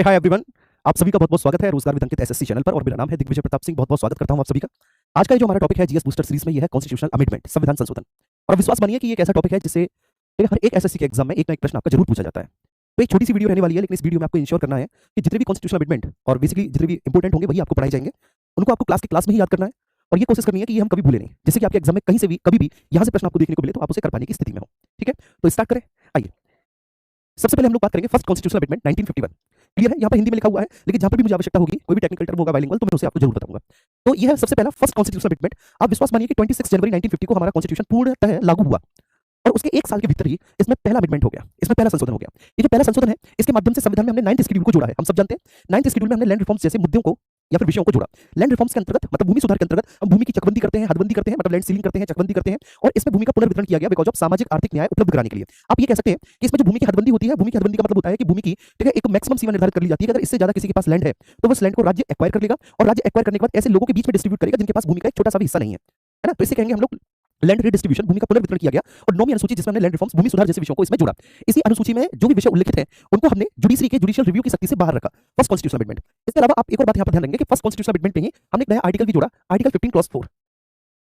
Hi everyone. आप सभी का बहुत-बहुत स्वागत है रोजगार विद अंकित एसएससी चैनल पर और मेरा नाम है दिग्विजय प्रताप सिंह। बहुत-बहुत स्वागत करता हूं आप सभी का। आज का ये जो हमारा टॉपिक है जीएस बूस्टर सीरीज में ये है कॉन्स्टिट्यूशनल अमेंडमेंट, संविधान संशोधन। और विश्वास मानिए कि ये एक ऐसा टॉपिक है जिससे हर एक एसएससी के एग्जाम में एक ना एक प्रश्न आपका जरूर पूछा जाता है। तो एक छोटी-सी वीडियो रहने वाली है, लेकिन इस वीडियो में आपको इंश्योर करना है कि जितने भी कॉन्स्टिट्यूशनल अमेंडमेंट और बेसिकली जितने भी इंपोर्टेंट होंगे वही आपको पढ़ाए जाएंगे। उनको आपको क्लास में ही याद करना है और ये कोशिश करनी है कि ये हम कभी भूलें नहीं। जिससे कि आपके एग्जाम में कहीं से भी कभी भी यहाँ से प्रश्न आपको देखने को मिले तो आप उसे कर पाने की स्थिति में हो। ठीक है? तो स्टार्ट करें। आइए। सबसे पहले हम लोग बात करेंगे फर्स्ट कॉन्स्टिट्यूशनल अमेंडमेंट 1951। क्लियर है? यहाँ पर हिंदी में लिखा हुआ है, लेकिन जहाँ पर भी मुझे आवश्यकता होगी, कोई भी टेक्निकल टर्म होगा बाइलिंगुअल, तो मैं उसे आपको जरूर बताऊंगा। तो यह है सबसे पहला फर्स्ट कॉन्स्टिट्यूशनल अमेंडमेंट। आप विश्वास मानिए कि 26 जनवरी 1950 को हमारा कॉन्स्टिट्यूशन पूर्णतः लागू हुआ और उसके 1 साल के भीतर ही इसमें पहला अमेंडमेंट हो गया, इसमें पहला संशोधन हो गया। ये जो पहला संशोधन है, इसके माध्यम से संविधान में हमने 9th शेड्यूल को जोड़ा है। हम सब जानते हैं 9th शेड्यूल में हमने लैंड रिफॉर्म्स जैसे मुद्दों को या फिर विषयों को जोड़ा। लैंड रिफॉर्म्स के अंतर्गत मतलब भूमि सुधार के अंतर्गत हम भूमि की चकबंदी करते हैं, हदबंदी करते हैं, मतलब लैंड सीलिंग करते हैं, चकबंदी करते हैं और इसमें भूमि का पुनर्वितरण किया गया बिकॉज़ ऑफ सामाजिक आर्थिक न्याय उपलब्ध कराने के लिए। आप ये कह सकते हैं कि इसमें जो भूमि की हदबंदी होती है, भूमि की हदबंदी का मतलब होता है कि भूमि की ठीक है एक मैक्सिमम सीमा निर्धारित कर ली जाती है कि अगर इससे ज्यादा किसी के पास लैंड है तो वो उस लैंड को राज्य एक्वायर कर लेगा और राज्य एक्वायर करने के बाद ऐसे लोगों के बीच में डिस्ट्रीब्यूट करेगा जिनके पास भूमि का एक छोटा सा भी हिस्सा नहीं है ना? तो इसे कहेंगे हम लोग लैंड रीडिस्ट्रीब्यूशन। भूमि का पुनर्वितरण किया गया और 9वीं अनुसूची जिसमें हमने लैंड रिफॉर्म्स भूमि सुधार जैसे विषयों को इसमें जोड़ा। इसी अनुसूची में जो भी विषय उल्लिखित हैं उनको हमने जुडिशरी के जुडिशियल रिव्यू की शक्ति से बाहर रखा। First constitutional amendment. इसके अलावा आप एक और बात यहां पर ध्यान रखेंगे कि फर्स्ट कॉन्स्टिट्यूशनल अमेंडमेंट में ही हमने एक नया आर्टिकल भी जोड़ा, आर्टिकल 15 क्लॉज 4।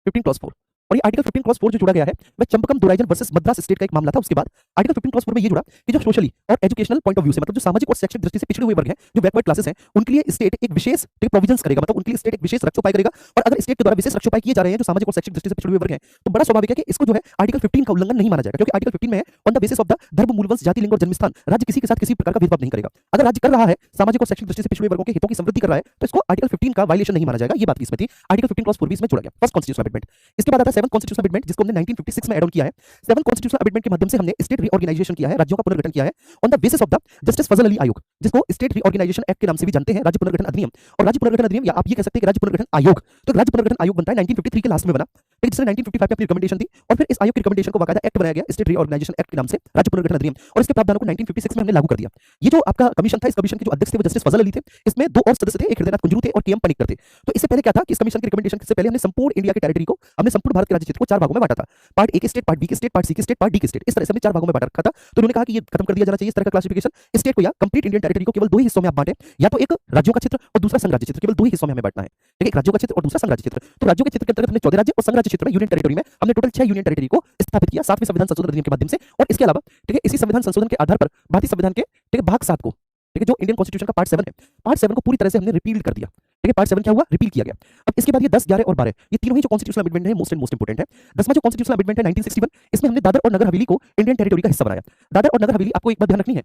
15 क्लॉज 4 और ये आर्टिकल 15 क्लॉज 4 जो जोड़ा गया है वह चंपकम दोराइजन वर्सेस मद्रास स्टेट का एक मामला था। उसके बाद आर्टिकल 15 क्लॉज 4 में ये जुड़ा कि जो सोशली और एजुकेशनल पॉइंट ऑफ व्यू से मतलब जो सामाजिक और शैक्षिक दृष्टि से पिछड़े हुए वर्ग हैं, जो बैकवर्ड क्लासेस हैं, उनके लिए स्टेट एक विशेष प्रोविजंस करेगा, मतलब उनके लिए स्टेट एक विशेष रक्षोपाय करेगा। और अगर स्टेट के द्वारा विशेष रक्षोपाय किए जा रहे हैं जो सामाजिक और शैक्षिक दृष्टि से पिछड़े हुए वर्ग हैं, तो बड़ा स्वाभाविक है कि इसको जो है आर्टिकल 15 का उल्लंघन नहीं माना जाएगा, क्योंकि आर्टिकल 15 में है on the basis of the धर्म, मूलवंश, जाति, लिंग और जन्मस्थान राज्य किसी के साथ किसी प्रकार का भेदभाव नहीं करेगा। अगर राज्य कर रहा है सामाजिक और शैक्षिक दृष्टि से पिछड़े वर्गों के हितों की समृद्धि कर रहा है तो इसको आर्टिकल 15 का वायलेशन नहीं माना जाएगा। ये बात इसमें थी। आर्टिकल 15 क्लॉज 4 भी इसमें जोड़ा गया, फर्स्ट कॉन्स्टिट्यूशनल अमेंडमेंट। इसके बाद आता है 7th कॉन्स्टिट्यूशनल अमेंडमेंट जिसको हमने 1956 में ऐड ऑन किया है। 7th कॉन्स्टिट्यूशनल अमेंडमेंट के माध्यम से हमने स्टेट रीऑर्गेनाइजेशन किया है, राज्यों का पुनर्गठन किया है on the basis of the justice Fazal Ali आयोग, जिसको स्टेट रीऑर्गेनाइजेशन एक्ट के नाम से भी जानते हैं, राज्य पुनर्गठन अधिनियम। और राज्य पुनर्गठन अधिनियम या आप ये कह सकते हैं कि राज्य पुनर्गठन आयोग। तो राज्य पुनर्गठन आयोग बनता है 1953 के लास्ट में बना, लेकिन जिसने 1955 में अपनी रिकमेंडेशन दी और फिर इस आयोग की रिकमेंडेशन को बाकायदा एक्ट बनाया गया, स्टेट रीऑर्गेनाइजेशन एक्ट के नाम से राज्य पुनर्गठन अधिनियम। और इसके प्रावधानों को 1956 में हमने लागू कर दिया। ये जो आपका कमीशन था, इस कमीशन के जो अध्यक्ष थे वो जस्टिस फजल अली थे। इसमें दो और सदस्य थे, एक हृदयनाथ कुंजरू थे और केएम पनिक्कर थे। तो इससे पहले क्या था कि इस कमीशन की रिकमेंडेशन से पहले हमने संपूर्ण इंडिया के टेरिटरी को, हमने संपूर्ण भारत के राज्य क्षेत्र को 4 भागों में बांटा था। पार्ट ए के स्टेट, पार्ट बी के स्टेट, पार्ट सी के स्टेट, पार्ट डी के स्टेट, इस तरह से हमने 4 भागों में बांट रखा था। तो उन्होंने कहा कि ये खत्म कर दिया जाना चाहिए इस तरह का क्लासिफिकेशन। स्टेट को या कंप्लीट इंडियन टेरिटरी को केवल 2 ही हिस्सों में आप बांटे, या तो एक राज्यों का क्षेत्र और दूसरा संघ राज्य क्षेत्र। केवल 2 ही हिस्सों में हमें बांटना है, ठीक है? एक राज्यों का क्षेत्र और दूसरा संघ राज्य क्षेत्र। तो राज्यों के क्षेत्र के अंतर्गत हमने 14 राज्य और संघ राज्य क्षेत्र में यूनियन टेरिटरी में हमने टोटल 6 यूनियन टेरिटरी को स्थापित किया 7वें संविधान संशोधन अधिनियम के माध्यम से। और इसके अलावा ठीक है इसी संविधान संशोधन के आधार पर भारतीय संविधान के ठीक है भाग 7 को, ठीक है जो इंडियन कॉन्स्टिट्यूशन का पार्ट 7 है, पार्ट 7 को पूरी तरह से हमने रिपील कर दिया। ठीक है, पार्ट 7 क्या हुआ? रिपील किया गया। अब इसके बाद ये 10, 11 और 12 ये तीनों ही जो कॉन्स्टिट्यूशनल अमेंडमेंट है मोस्ट इंपोर्टेंट है। 10वां जो कॉन्स्टिट्यूशनल अमेंडमेंट है 1961, इसमें हमने दादर और नगर हवेली को इंडियन टेरिटरी का हिस्सा बनाया। दादर और नगर हवेली आपको एक बात ध्यान रखनी है,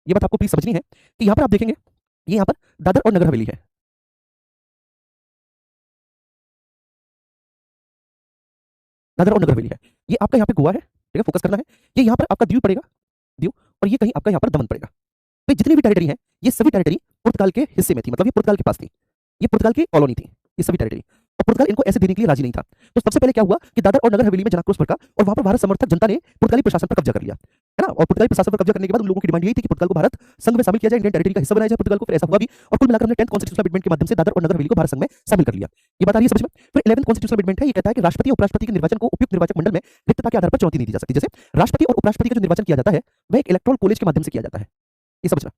ये बात आपको प्लीज समझनी है कि यहां पर आप देखेंगे ये यहां पर दादर और नगर हवेली है, दादर और नगर हवेली है। ये आपका यहां पे गोवा है, ठीक है, फोकस करना है। ये यहां पर आपका दीव पड़ेगा, दीव, और ये कहीं आपका यहां पर दमन पड़ेगा। तो जितनी भी टेरिटरी है ये सभी टेरिटरी पुर्तगाल के हिस्से में थी, मतलब ये पुर्तगाल के पास थी, ये पुर्तगाल की कॉलोनी थी, ये सभी टेरिटरी। और पुर्तगाल इनको ऐसे देने के लिए राजी नहीं था। तो सबसे पहले क्या हुआ कि दादर और नगर हवेली में जनाक्रोश भड़का और वहां पर भारत समर्थक जनता ने पुर्तगाली प्रशासन पर कब्जा कर लिया, है ना? और पुर्तगाली प्रशासन पर कब्जा करने के बाद उन लोगों की डिमांड यही थी कि पुर्तगाल को भारत संघ में शामिल किया जाए, इंडियन टेरिटरी का हिस्सा बनाया जाए पुर्तगाल को। फिर ऐसा हुआ भी और कुल मिलाकर हमने 10th कॉन्स्टिट्यूशनल अमेंडमेंट के माध्यम से दादर और नगर हवेली को भारत संघ में शामिल कर लिया। ये बात आ रही है समझ में? फिर 11th कॉन्स्टिट्यूशनल अमेंडमेंट है, ये कहता है कि राष्ट्रपति और उपराष्ट्रपति के निर्वाचन को उपयुक्त निर्वाचक मंडल में रिक्तता के आधार पर चुनौती नहीं दी जा सकती। जैसे राष्ट्रपति और उपराष्ट्रपति का जो निर्वाचन किया जाता है वह एक इलेक्टोरल कॉलेज के माध्यम से किया जाता है, ये समझना।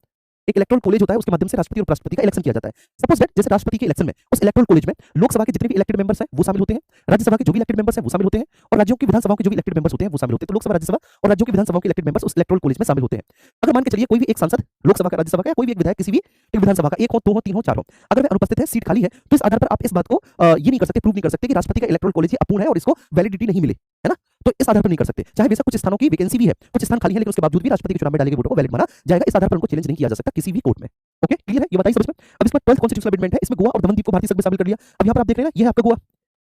एक इलेक्टोरल कॉलेज होता है, उसके माध्यम से राष्ट्रपति और उपराष्ट्रपति का इलेक्शन किया जाता है। सपोज दैट जैसे राष्ट्रपति के इलेक्शन में उस इलेक्टोरल कॉलेज में लोकसभा के जितने भी इलेक्टेड मेंबर्स हैं वो शामिल होते हैं, राज्यसभा के जो भी इलेक्टेड मेंबर्स हैं वो शामिल होते हैं, और राज्यों की विधानसभाओं के जो भी इलेक्टेड मेंबर्स होते हैं वो शामिल होते हैं। तो लोकसभा, राज्यसभा और राज्यों की विधानसभाओं के इलेक्टेड मेंबर्स उस इलेक्टोरल कॉलेज में शामिल होते हैं। अगर मान के चलिए कोई भी एक सांसद लोकसभा का, राज्यसभा का, या कोई भी एक विधायक किसी भी एक विधानसभा का, 1 हो, 2 हो, 3 हो, 4 हो, अगर वह अनुपस्थित है, सीट खाली है, तो इस आधार पर आप इस बात को ये नहीं कर सकते, प्रूव नहीं कर सकते कि राष्ट्रपति का इलेक्टोरल कॉलेज ही अपूर्ण है और इसको वैलिडिटी नहीं मिले, है ना? तो इस आधार पर नहीं कर सकते। चाहे बेशक कुछ स्थानों की वैकेंसी भी है, कुछ स्थान खाली है, लेकिन उसके बावजूद भी राष्ट्रपति के चुनाव में डाले गए वोटों को वैलिड माना जाएगा। इस आधार पर उनको चैलेंज नहीं किया जा सकता किसी भी कोर्ट में। ओके, क्लियर है? ये बताइए समझ में? अब इसका 12th कॉन्स्टिट्यूशनल अमेंडमेंट है, इसमें गोवा और दमन द्वीप को भारतीय संघ में शामिल कर लिया। अब यहाँ पर आप देख रहे हैं ना, ये है आपका गोवा,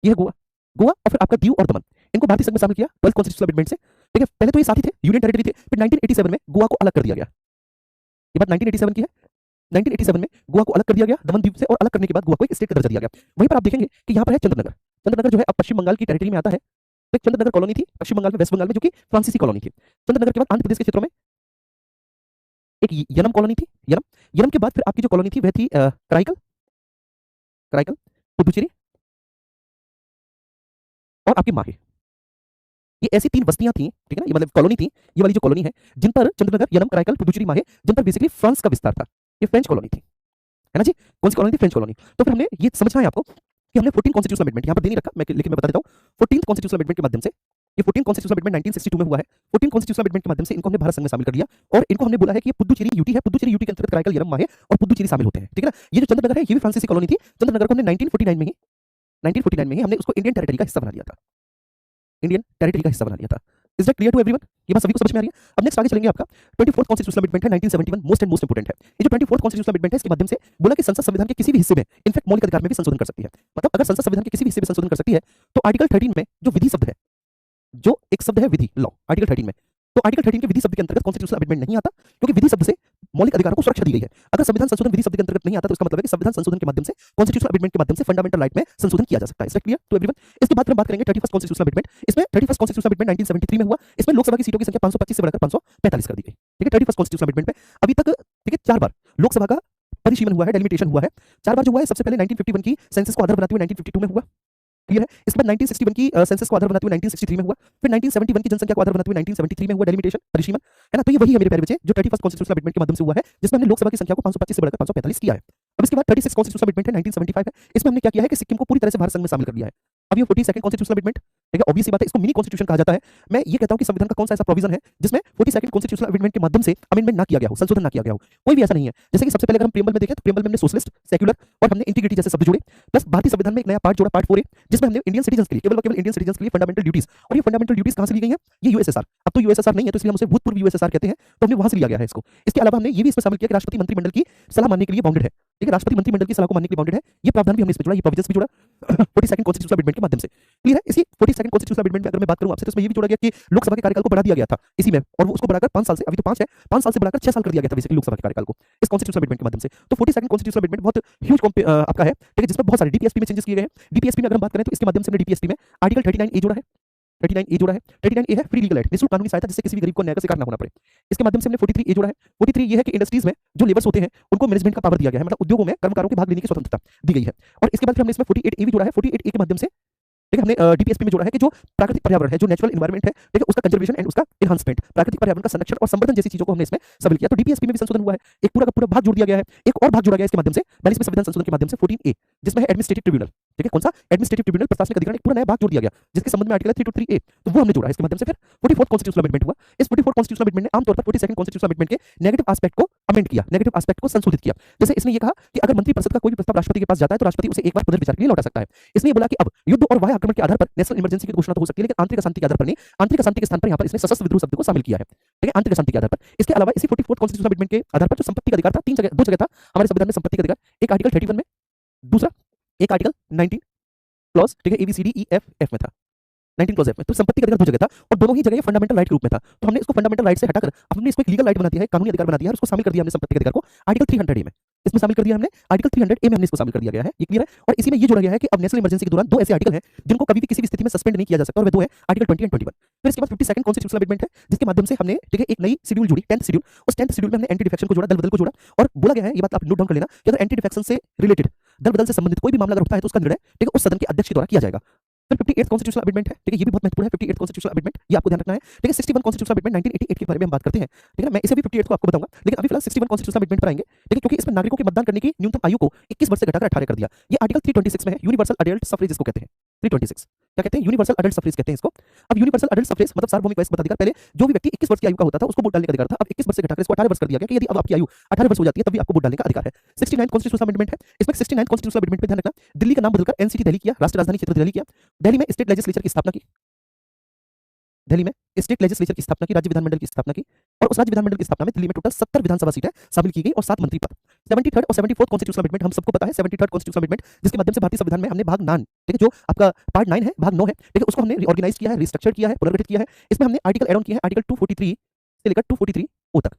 ये है गोवा, गोवा और फिर आपका दीव और दमन, इनको भारतीय संघ में शामिल किया 12th कॉन्स्टिट्यूशनल अमेंडमेंट से। ठीक है, पहले तो ये साथ ही थे, यूनियन टेरिटरी थे, फिर 1987 में गोवा को अलग कर दिया गया। ये बात 1987 की है। 1987 में गोवा को अलग कर दिया गया दमन द्वीप से, और अलग करने के बाद गोवा को एक स्टेट का दर्जा दिया गया। वहीं पर आप देखेंगे कि यहाँ पर है चंद्रनगर। चंद्रनगर जो है अब पश्चिम बंगाल की टेरिटरी में आता है। एक चंद्रनगर कॉलोनी थी पश्चिम बंगाल में, वेस्ट बंगाल में, जो कि फ्रांसीसी कॉलोनी थी। चंद्रनगर के बाद आंध्र प्रदेश के क्षेत्रों में एक यनम कॉलोनी थी, यनम। यनम के बाद फिर आपकी जो कॉलोनी थी वह थी कराईकल, कराईकल, पुदुचेरी और आपकी माहे। ये ऐसी 3 बस्तियां थी, ठीक है ना, ये मतलब कॉलोनी थी, ये वाली जो कॉलोनी है, जिन पर चंद्रनगर, यनम, कराईकल, पुडुचेरी, माहे, जिन पर बेसिकली फ्रांस का विस्तार था। ये फ्रेंच कॉलोनी थी, है ना जी? कौन सी कॉलोनी थी? French colony. तो फिर हमने ये समझना है आपको कि हमने 14 कॉन्स्टिट्यूशनल अमेंडमेंट यहाँ पर दे नहीं रखा, लेकिन मैं बता देता हूँ। 14th कॉन्स्टिट्यूशनल अमेंडमेंट के माध्यम से, ये 14 कॉन्स्टिट्यूशनल अमेंडमेंट 1962 में हुआ है। 14 कॉन्स्टिट्यूशनल अमेंडमेंट के माध्यम से इनको हमने भारत संघ में शामिल कर दिया और इनको हमने बोला है कि ये पुडुचेरी यूटी है, पुडुचेरी यूटी के अंतर्गत कराईकल, यनम, माहे और पुडुचेरी शामिल होते हैं, ठीक है ना? ये जो चंद्रनगर है, ये भी फ्रांसीसी कॉलोनी थी। चंद्रनगर को हमने 1949 में ही हमने उसको इंडियन टेरिटरी का हिस्सा बना लिया था, इंडियन टेरिटरी का हिस्सा बना लिया था। Is that clear to everyone? ये बात सभी को समझ में आ रही है? अब नेक्स्ट आगे चलेंगे। आपका 24th कॉन्स्टिट्यूशनल अमेंडमेंट है 1971, मोस्ट इंपोर्टेंट है। ये जो 24th कॉन्स्टिट्यूशनल अमेंडमेंट है, इसके माध्यम से बोला कि संसद संविधान के किसी भी हिस्से में, इनफैक्ट मौलिक अधिकार में भी संशोधन कर सकती है। मतलब अगर संसद संविधान के किसी भी हिस्से में संशोधन कर सकती है, तो आर्टिकल 13 में जो विधि शब्द है, जो एक शब्द है विधि, लॉ, आर्टिकल 13 में, तो आर्टिकल 13 के विधि शब्द के अंतर्गत कॉन्स्टिट्यूशनल अमेंडमेंट नहीं आता, क्योंकि विधि शब्द से मौलिक अधिकारों को सुरक्षा दी गई है। अगर संविधान संशोधन विधि शब्द के अंतर्गत नहीं आता, तो इसका मतलब है कि संविधान संशोधन के माध्यम से, कॉन्स्टिट्यूशनल अमेंडमेंट के माध्यम से फंडामेंटल राइट में संशोधन किया जा सकता है। Is that clear to everyone? इसके बाद हम बात करेंगे 31st कॉन्स्टिट्यूशनल अमेंडमेंट। इसमें 31st कॉन्स्टिट्यूशनल अमेंडमेंट 1973 में हुआ। इसमें लोकसभा की सीटों की संख्या 525 से बढ़कर 545 कर दी गई, ठीक है? 31st कॉन्स्टिट्यूशनल अमेंडमेंट में अभी तक, ठीक है, 4 बार लोकसभा का परिसीमन हुआ है, डेलिमिटेशन हुआ है। 4 बार जो हुआ है, सबसे पहले 1951 की सेंसस को आधार बनाते हुए 1952 में हुआ, क्लियर है? इसके बाद 1961 की सेंसस को आधार बनाते हुए 1963 में हुआ, फिर 1971 की जनसंख्या को आधार बनाते हुए 1973 में हुआ डेलिमिटेशन, परिसीमन, है ना? तो ये वही है मेरे प्यारे बच्चे, जो 31st कॉन्स्टिट्यूशनल अमेंडमेंट के माध्यम से हुआ है, जिसमें हमने लोकसभा की संख्या को 525 से बढ़कर 545 किया है। अब इसके बाद 36 कॉन्स्टिट्यूशनल अमेंडमेंट है 1975 है। इसमें हमने क्या किया है कि सिक्किम को पूरी तरह से भारत संघ में शामिल कर दिया है। अब ये 42nd कॉन्स्टिट्यूशनल अमेंडमेंट, ठीक है, ऑब्वियस सी बात है, इसको मिनी कॉन्स्टिट्यूशन कहा जाता है। मैं ये कहता हूं कि संविधान का कौन सा ऐसा प्रोविजन है जिसमें 42nd कॉन्स्टिट्यूशनल अमेंडमेंट के माध्यम से अमेंडमेंट ना किया गया हो, संशोधन ना किया गया हो? कोई भी ऐसा नहीं है। जैसे कि सबसे पहले अगर हम प्रीएम्बल में देखें, तो प्रीएम्बल में हमने सोशलिस्ट, सेक्युलर और हमने इंटीग्रिटी जैसे शब्द जोड़े, प्लस भारतीय संविधान में एक नया पार्ट जोड़ा, पार्ट 4A, जिसमें हमने इंडियन सिटीजंस के लिए, केवल और केवल इंडियन सिटीजंस के लिए फंडामेंटल ड्यूटीज, और ये फंडामेंटल ड्यूटीज कहां से ली गई हैं? ये यूएसएसआर, अब तो यूएसएसआर नहीं है, तो इसलिए हम उसे भूतपूर्व यूएसएसआर कहते हैं, तो हमने वहां से लिया गया है इसको। इसके अलावा हमने ये भी इसमें शामिल किया कि राष्ट्रपति मंत्रिमंडल की सलाह मानने के लिए बाउंडेड है, ठीक है? राष्ट्रपति मंत्रिमंडल की सलाह को मानने के लिए बाउंडेड है, ये प्रावधान भी हमने इसमें जोड़ा, ये प्रोविजंस भी जोड़ा 42nd कॉन्स्टिट्यूशनल अमेंडमेंट के माध्यम से, क्लियर है? इसी 42nd कॉन्स्टिट्यूशनल अमेंडमेंट में अगर मैं बात करूं आपसे, तो इसमें ये भी जोड़ा गया कि लोकसभा के कार्यकाल को बढ़ा दिया गया था इसी में, और वो उसको बढ़ाकर 5 साल से, अभी तो 5 है, 5 साल से बढ़ाकर 6 साल कर दिया गया था बेसिकली लोकसभा के कार्यकाल को, इस कॉन्स्टिट्यूशनल अमेंडमेंट के माध्यम से। तो 42nd कॉन्स्टिट्यूशनल अमेंडमेंट बहुत ह्यूज आपका है, ठीक है, जिसमें बहुत सारे डीपीएसपी में चेंजेस किए गए हैं। डीपीएसपी में अगर हम बात करें, तो इसके माध्यम से हमने डीपीएसपी में आर्टिकल 39A जोड़ा है, 39A जोड़ा है। 39A है फ्री लीगल एड, निःशुल्क कानूनी सहायता, जिससे किसी भी गरीब को न्याय का शिकार ना होना पड़े। इसके माध्यम से हमने 43A जोड़ा है। 43 ये है कि इंडस्ट्रीज में जो लेबर्स होते हैं, उनको मैनेजमेंट का पावर दिया गया है, मतलब उद्योगों में कर्मकारों के भाग लेने की स्वतंत्रता दी गई है। और इसके बाद फिर हमने इसमें 48A भी जोड़ा है। 48A के माध्यम से, ठीक है, हमने डीपीएसपी में जोड़ा है कि जो प्राकृतिक पर्यावरण है, जो नेचुरल एनवायरनमेंट है, ठीक है, उसका कंजर्वेशन एंड उसका एनहांसमेंट, प्राकृतिक पर्यावरण का संरक्षण और संवर्धन जैसी चीजों को हमने इसमें शामिल किया। तो डीपीएसपी में भी संशोधन हुआ है, एक पूरा का पूरा भाग जोड़ दिया गया है। एक और भाग जोड़ा गया है इसके माध्यम से 42वें संविधान संशोधन के माध्यम से 14A, जिसमें है एडमिनिस्ट्रेटिव ट्रिब्यूनल, ठीक है, कौन सा? एडमिनिस्ट्रेटिव ट्रिब्यूनल, प्रशासनिक अधिकरण, एक पूरा नया भाग जोड़ दिया गया, जिसके संबंध में आर्टिकल 323A, तो वो हमने जोड़ा है इसके माध्यम से। फिर 44th कॉन्स्टिट्यूशनल अमेंडमेंट हुआ। इस 44th कॉन्स्टिट्यूशनल अमेंडमेंट ने आमतौर पर 42nd कॉन्स्टिट्यूशनल अमेंडमेंट के नेगेटिव एस्पेक्ट को अमेंड किया, नेगेटिव एस्पेक्ट को संशोधित किया। जैसे इसने ये कहा कि अगर मंत्रिपरिषद का कोई भी प्रस्ताव राष्ट्रपति के पास जाता है, तो राष्ट्रपति उसे एक बार पुनर्विचार के लिए लौटा सकता है। इसने ये बोला कि अब युद्ध और वाह्य आक्रमण के आधार पर नेशनल इमरजेंसी की घोषणा तो हो सकती है, लेकिन आंतरिक अशांति के आधार पर नहीं। आंतरिक अशांति के स्थान पर यहाँ पर इसने सशस्त्र विद्रोह शब्द को शामिल किया है, ठीक है, आंतरिक अशांति के आधार पर। इसके अलावा इसी 44th कॉन्स्टिट्यूशनल अमेंडमेंट के आधार पर जो संपत्ति का अधिकार था, 2 जगह था हमारे संविधान में संपत्ति का अधिकार, एक आर्टिकल 31 में, दूसरा एक आर्टिकल 19 क्लॉज, ठीक है, ABCDEFF में था, 19 क्लॉज F में। तो संपत्ति का अधिकार 2 जगह था, और दोनों ही जगह ये फंडामेंटल राइट के रूप में था। तो हमने इसको फंडामेंटल राइट से हटाकर हमने इसको एक लीगल राइट बना दिया है, कानूनी अधिकार बना दिया है, और उसको शामिल कर दिया हमने संपत्ति के अधिकार को आर्टिकल 300A में, इसमें शामिल कर दिया हमने। आर्टिकल 300A में हमने इसको शामिल कर दिया गया है, ये क्लियर है? और इसी में ये जोड़ा गया है कि अब नेशनल इमरजेंसी के दौरान 2 ऐसे आर्टिकल हैं जिनको कभी भी किसी भी स्थिति में सस्पेंड नहीं किया जा सकता, और वे 2 हैं, आर्टिकल 20 एंड 21। फिर इसके बाद 52nd कॉन्स्टिट्यूशनल अमेंडमेंट है, जिसके माध्यम से हमने, ठीक है, एक नई शेड्यूल जोड़ी, 10th शेड्यूल। उस 10th शेड्यूल में हमने एंटी डिफेक्शन को जोड़ा, दल बदल को जोड़ा, और बोला गया है, ये बात आप नोट डाउन कर लेना, कि अगर एंटी डिफेक्शन से रिलेटेड, दल बदल से संबंधित कोई भी मामला अगर उठता है, तो उसका निर्णय, ठीक है, उस सदन के अध्यक्ष के द्वारा किया जाएगा। फिर 58th कॉन्स्टिट्यूशनल अमेंडमेंट है, ठीक है, ये भी बहुत महत्वपूर्ण है। 58th कॉन्स्टिट्यूशनल अमेंडमेंट, ये आपको ध्यान रखना है, ठीक है। 61 कॉन्स्टिट्यूशनल अमेंडमेंट 1988 के बारे में हम बात करते हैं, ठीक है। मैं इसे भी 58 को आपको बताऊंगा, लेकिन अभी फिलहाल 61 कॉन्स्टिट्यूशनल अमेंडमेंट पर आएंगे, ठीक है, क्योंकि इसमें नागरिकों के मतदान करने की न्यूनतम आयु को 21 वर्ष से घटाकर 18 कर दिया। ये आर्टिकल 326 में है, यूनिवर्सल अडल्ट सफरेज इसको कहते हैं। 326 क्या कहते हैं? यूनिवर्सल अडल्ट सफरेज कहते हैं इसको। अब यूनिवर्सल अडल्ट सफरेज मतलब सार्वभौमिक वयस्क मताधिकार। पहले जो भी व्यक्ति 21 वर्ष की आयु का होता था, उसको वोट डालने का अधिकार था। अब 21 वर्ष से घटाकर इसको 18 वर्ष कर दिया गया कि यदि अब आपकी आयु 18 वर्ष हो जाती है, तब भी आपको वोट डालने का अधिकार है। 69 कॉन्स्टिट्यूशनल अमेंडमेंट है, इसमें 69 कॉन्स्टिट्यूशनल अमेंडमेंट में ध्यान रखना, दिल्ली का नाम बदलकर एनसीटी दिल्ली किया, राष्ट्रीय राजधानी क्षेत्र दिल्ली किया। दिल्ली में स्टेट लेजिस्लेचर की स्थापना की, दिल्ली में स्टेट लेजिस्लेचर की स्थापना की, राज्य विधानमंडल की स्थापना की, और उस राज्य विधानमंडल की स्थापना में दिल्ली में टोटल 70 विधानसभा सीटें शामिल की गई और 7 मंत्री पद। 73rd और 74th कॉन्स्टिट्यूशनल अमेंडमेंट हम सबको पता है। 73rd कॉन्स्टिट्यूशनल अमेंडमेंट, जिसके माध्यम से भारतीय संविधान में हमने भाग 9, ठीक है, जो आपका पार्ट 9 है, भाग 9 है, ठीक है, उसको हमने रिऑर्गेनाइज किया है, रिस्ट्रक्चर किया है, पुनर्गठित किया है। इसमें हमने आर्टिकल एड ऑन किए हैं, आर्टिकल 243 से लेकर 243O तक,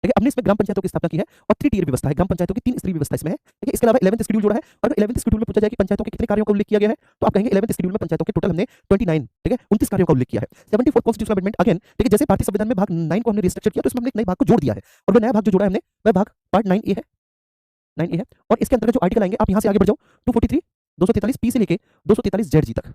ठीक है। हमने इसमें ग्राम पंचायतों की स्थापना की है, और 3 टियर व्यवस्था है, ग्राम पंचायतों की 3 स्तरीय व्यवस्था इसमें है, ठीक है। इसके अलावा 11th शेड्यूल जोड़ा है, और 11th शेड्यूल में पूछा जाए कि पंचायतों के कितने कार्यों का उल्लेख किया गया है, तो आप कहेंगे 11th शेड्यूल में पंचायतों के टोटल हमने 29, ठीक है, 29 कार्यों का उल्लेख किया है। 74th कॉन्स्टिट्यूशनल अमेंडमेंट अगेन, ठीक है, जैसे भारतीय संविधान में भाग 9 को हमने रिस्ट्रक्चर किया, तो इसमें हमने एक नए भाग को जोड़ दिया है, और वो नया भाग जो जोड़ा है हमने, वह भाग पार्ट 9A है, 9A है। और इसके अंतर्गत जो आर्टिकल आएंगे, आप यहां से आगे बढ़ जाओ, 243, 243P से लेके 243ZG तक,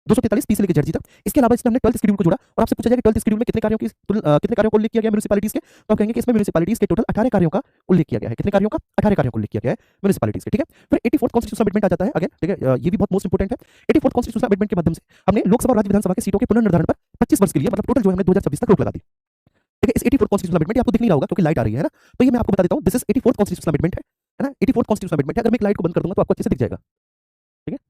243 पी से लेकर जेड तक। इसके अलावा इसमें हमने 12th शेड्यूल को जोड़ा और आपसे पूछा जाए कि 12th शेड्यूल में कितने कार्यों का उल्लेख किया गया म्युनिसिपैलिटीज के, तो आप कहेंगे कि इसमें म्युनिसिपैलिटीज के टोटल 18 कार्यों का उल्लेख किया गया है। कितने कार्यों का? 18 कार्यों का उल्लेख किया गया है म्युनिसिपैलिटीज के, ठीक है। फिर 84th कॉन्स्टिट्यूशनल अमेंडमेंट आ जाता है अगेन, ठीक है, ये भी बहुत मोस्ट इंपोर्टेंट है। 84th कॉन्स्टिट्यूशनल अमेंडमेंट के माध्यम से हमने लोकसभा और राज्य विधानसभा की सीटों के पुनर्निर्धारण पर 25 वर्ष के लिए, मतलब टोटल जो हमने 2026 तक रोक लगा दी, ठीक है। इस 84th कॉन्स्टिट्यूशनल अमेंडमेंट आपको दिख नहीं रहा होगा क्योंकि लाइट आ रही है ना, तो ये मैं आपको बता देता हूं, this is 84th constitutional amendment है ना, 84th कॉन्स्टिट्यूशनल अमेंडमेंट है। अगर मैं एक लाइट को बंद कर दूंगा तो आपको अच्छे से दिख जाएगा, ठीक है,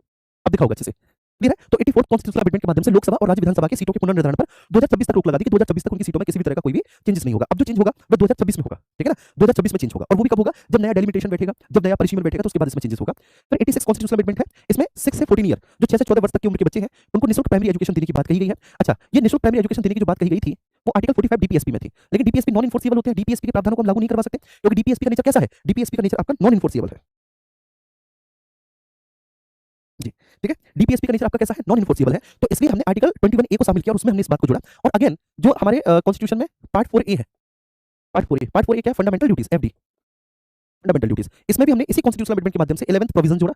अब दिखा होगा अच्छे से, क्लियर है। तो 84th कॉन्स्टिट्यूशनल अमेंडमेंट के माध्यम से लोकसभा और राज्य विधानसभा की सीटों के पुनर्निर्धारण पर 2026 तक रोक लगा दी कि 2026 तक उनकी सीटों में किसी भी तरह का कोई भी चेंजेस नहीं होगा। अब जो चेंज होगा वो 2026 में होगा, ठीक है ना, 2026 में चेंज होगा, और वो भी कब होगा? जब नया डेलिमिटेशन बैठेगा, जब नया परिसीमन बैठेगा, तो उसके बाद इसमें चेंजेस होगा। फिर 86 कॉन्स्टिट्यूशनल अमेंडमेंट है, इसमें 6 से 14 ईयर, जो 6 से 14 वर्ष तक की उम्र के बच्चे हैं, उनको निःशुल्क प्राइमरी एजुकेशन देने की बात कही गई है। अच्छा, ये निःशुल्क प्राइमरी एजुकेशन देने की जो बात कही गई थी वो आर्टिकल 45 डीपीएसपी में थी, लेकिन डीपीएसपी नॉन इन्फोर्सिबल होते हैं, डीपीएसपी के प्रावधानों को हम लागू नहीं करवा सकते क्योंकि डीपीएसपी का नेचर कैसा है? डीपीएसपी का नेचर आपका नॉन इन्फोर्सिबल है, जी, ठीक है। डीपीएसपी का नेचर आपका कैसा है? नॉन इन्फोर्सिबल है, तो इसलिए हमने आर्टिकल 21 ए को शामिल किया और उसमें हमने इस बात को जोड़ा। और अगेन जो हमारे कॉन्स्टिट्यूशन में पार्ट 4 ए है, पार्ट 4 ए क्या है? Fundamental duties, FD, fundamental duties. इसमें भी हमने इसी कॉन्स्टिट्यूशनल अमेंडमेंट के माध्यम से 11th प्रोविजन जोड़ा,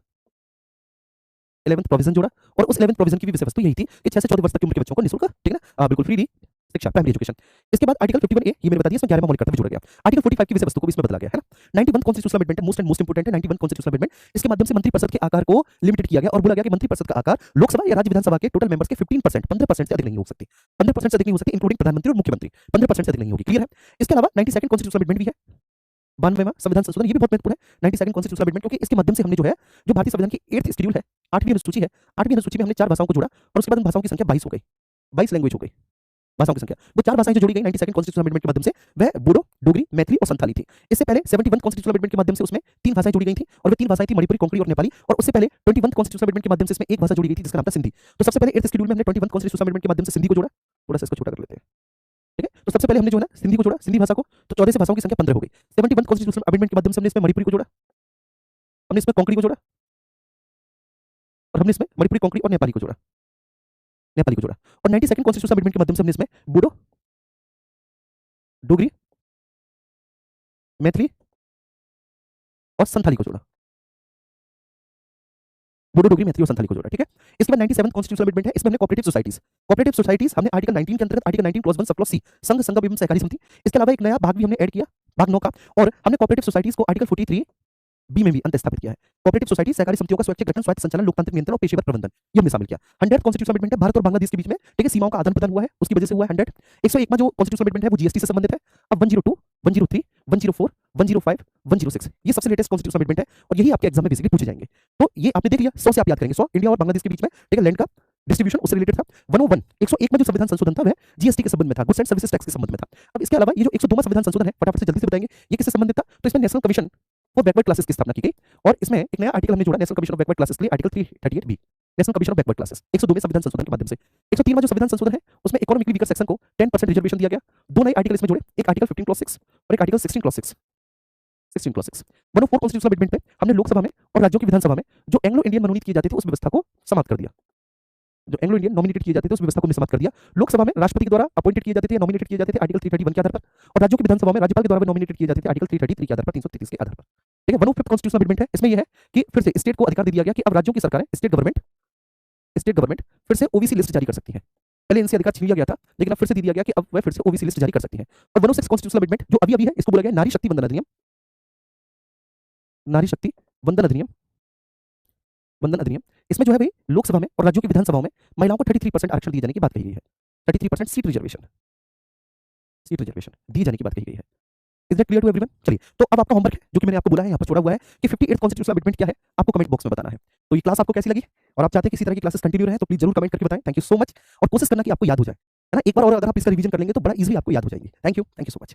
11th प्रोविजन जोड़ा, और उस 11th प्रोविजन की भी विषय वस्तु यही थी कि 6 से 14 वर्ष तक की उम्र के बच्चों को निःशुल्क, ठीक है ना, बिल्कुल फ्री शिक्षा, प्राइमरी एजुकेशन। इसके बाद आर्टिकल 51 ए, ये मैंने बता दिया, इसमें 11वां मौलिक कर्तव्य जोड़ा गया। आर्टिकल 45 की विषय वस्तु को इसमें बदला गया है ना। 91 कॉन्स्टिट्यूशनल अमेंडमेंट है, मोस्ट इंपोर्टेंट है 91 कॉन्स्टिट्यूशनल अमेंडमेंट। इसके माध्यम से मंत्रिपरिषद के आकार को लिमिटेड किया गया और बोला गया कि मंत्रिपरिषद का आकार लोकसभा या राज्य विधानसभा के टोटल मेंबर्स के 15%, 15% से अधिक नहीं हो सकती, 15% से अधिक नहीं हो सकती, इंक्लूडिंग प्रधानमंत्री और मुख्यमंत्री, 15% से अधिक नहीं होगी, क्लियर है। इसके अलावा 92nd कॉन्स्टिट्यूशनल अमेंडमेंट भी है, 92वां संविधान संशोधन, ये भी बहुत महत्वपूर्ण है 92nd कॉन्स्टिट्यूशनल अमेंडमेंट, क्योंकि इसके माध्यम से हमने जो है, जो भारतीय संविधान की 8th शेड्यूल है, 8वीं अनुसूची है, 8वीं अनुसूची में हमने 4 भाषाओं को जोड़ा और उसके बाद उन भाषाओं की संख्या 22 हो गई, 22 लैंग्वेज हो गई, भाषाओं की संख्या। वो 4 भाषाएं जो जोड़ी गई 92nd कॉन्स्टिट्यूशनल अमेंडमेंट के माध्यम से, वह बोडो, डोगरी, मैथिली और संथाली थी। इससे पहले 71 कॉन्स्टिट्यूशनल अमेंडमेंट के माध्यम से उसमें 3 भाषाएं जोड़ी गई थी और वो 3 भाषाएं थी मणिपुरी, कोंकणी और नेपाली। और उससे पहले 21 कॉन्स्टिट्यूशनल अमेंडमेंट के माध्यम से इसमें एक भाषा जोड़ी गई थी जिसका नाम था सिंधी। तो सबसे पहले 8th शेड्यूल में हमने 21 कॉन्स्टिट्यूशनल अमेंडमेंट के माध्यम से सिंधी को जोड़ा, थोड़ा सा इसको छोटा कर लेते हैं, ठीक है। तो सबसे पहले हमने जो है ना सिंधी को जोड़ा, सिंधी भाषा को, तो 14 से भाषाओं की संख्या 15 हो गई। 71 कॉन्स्टिट्यूशनल अमेंडमेंट के माध्यम से हमने इसमें मणिपुरी को जोड़ा, हमने इसमें कोंकणी को जोड़ा, और हमने इसमें मणिपुरी, कोंकणी और नेपाली को जोड़ा, नेपाली को जोड़ा। और 92nd कॉन्स्टिट्यूशनल अमेंडमेंट के माध्यम से हमने इसमें बोडो, डोगरी, मैथिली और संथाली को जोड़ा, बोडो, डोगरी, मैथिली और संथाली को जोड़ा, ठीक है। इसके बाद 97 कॉन्स्टिट्यूशनल अमेंडमेंट है, इसमें हमने कोऑपरेटिव सोसाइटीज हमने आर्टिकल 19 के अंतर्गत article 19 clause 1 sub clause C संघ संघ एवं सहकारी समिति। इसके अलावा एक नया भाग भी हमने ऐड किया, भाग 9 का, और हमने कोऑपरेटिव सोसाइटीज को आर्टिकल 43 बी में भी अंत स्थापित किया है। कोऑपरेटिव सोसाइटी सहकारी समितियों का स्वैच्छिक गठन, स्वायत्त संचालन, लोकतांत्रिक नियंत्रण और पेशेवर प्रबंधन, ये हमने शामिल किया। 100 कॉन्स्टिट्यूशनल अमेंडमेंट है, भारत और बांग्लादेश के बीच में, ठीक है, सीमाओं का आदान प्रदान हुआ है, उसकी वजह से हुआ है 100। 101वां जो कॉन्स्टिट्यूशनल अमेंडमेंट है वो जीएसटी से संबंधित है। अब 102, 103, 104, 105, 106 ये सबसे लेटेस्ट कॉन्स्टिट्यूशनल अमेंडमेंट है और यही आपके एग्जाम में बेसिकली पूछे जाएंगे। तो ये आपने देख लिया, 100 से आप याद करेंगे, 100 इंडिया और बांग्लादेश के बीच में, ठीक है, लैंड का डिस्ट्रीब्यूशन उससे रिलेटेड था। 101 101 में जो संविधान संशोधन था वह जीएसटी के संबंध में था, गुड्स एंड सर्विसेज टैक्स के संबंध में था। अब इसके अलावा ये जो 102वां संविधान संशोधन है, फटाफट से जल्दी से बताएंगे ये किससे संबंधित था। तो इसमें national commission for backward classes की स्थापना की गई और इसमें एक नया आर्टिकल हमने जोड़ा, national commission of backward classes के लिए article 338 B, national commission of backward classes 102 में संविधान संशोधन के माध्यम से। 103वां जो संविधान संशोधन है उसमें इकोनॉमिकली वीकर सेक्शन को 10% रिजर्वेशन दिया गया। 2 नए आर्टिकल इसमें जोड़े, एक आर्टिकल 15 क्लॉज 6 और एक आर्टिकल 16 क्लॉज 6। 104 कॉन्स्टिट्यूशनल अमेंडमेंट में हमने लोकसभा में और राज्यों की विधानसभा में जो एंग्लो इंडियन मनोनीत किए जाते थे उस व्यवस्था को समाप्त कर दिया, जो एंग्लो इंडियन नॉमिनेटेड किए जाते थे उस व्यवस्था को समाप्त कर दिया। लोकसभा में राष्ट्रपति के द्वारा अपॉइंटेड किए जाते थे, नॉमिनेटेड किए जाते थे आर्टिकल 331 के आधार पर, और राज्यों की विधानसभा में राज्यपाल के द्वारा नॉमिनेटेड किए जाते थे आर्टिकल 333 के आधार पर, 333 के आधार पर, ठीक है। 105 कॉन्स्टिट्यूशनल अमेंडमेंट है, इसमें यह है कि फिर से स्टेट को अधिकार दे दिया गया कि अब राज्यों की सरकारें, स्टेट गवर्नमेंट फिर से ओबीसी लिस्ट जारी कर सकती है। पहले इनसे अधिकार छीन लिया गया था लेकिन अब फिर से दे दिया गया कि अब वह फिर से ओबीसी लिस्ट जारी कर सकती है। और 106 कॉन्स्टिट्यूशनल अमेंडमेंट जो अभी है इसको बोला गया नारी शक्ति वंदन अधिनियम, नारी शक्ति वंदन अधिनियम, वंदन अधिनियम। इसमें जो है भाई लोकसभा में और राज्यों की विधानसभाओं में महिलाओं को 33% आरक्षण दिए जाने की बात कही गई है, 33% सीट रिजर्वेशन दिए जाने की बात कही गई है। Is that clear to everyone? चलिए, तो अब आपका होमवर्क है जो कि मैंने आपको बोला है, यहाँ पर छोड़ा हुआ है कि 58 कॉन्स्टिट्यूशनल अमेंडमेंट क्या है, आपको कमेंट बॉक्स में बताना है। तो ये क्लास आपको कैसी लगी और आप चाहते हैं कि इसी तरह की क्लासेस कंटिन्यू रहे तो प्लीज जरूर कमेंट करके बताएं। थैंक यू सो मच, और कोशिश करना कि आपको याद हो जाए, है ना। एक बार और अगर आप इसका रिवीजन कर लेंगे तो बड़ा इजीली आपको याद हो जाएगी। Thank you so much.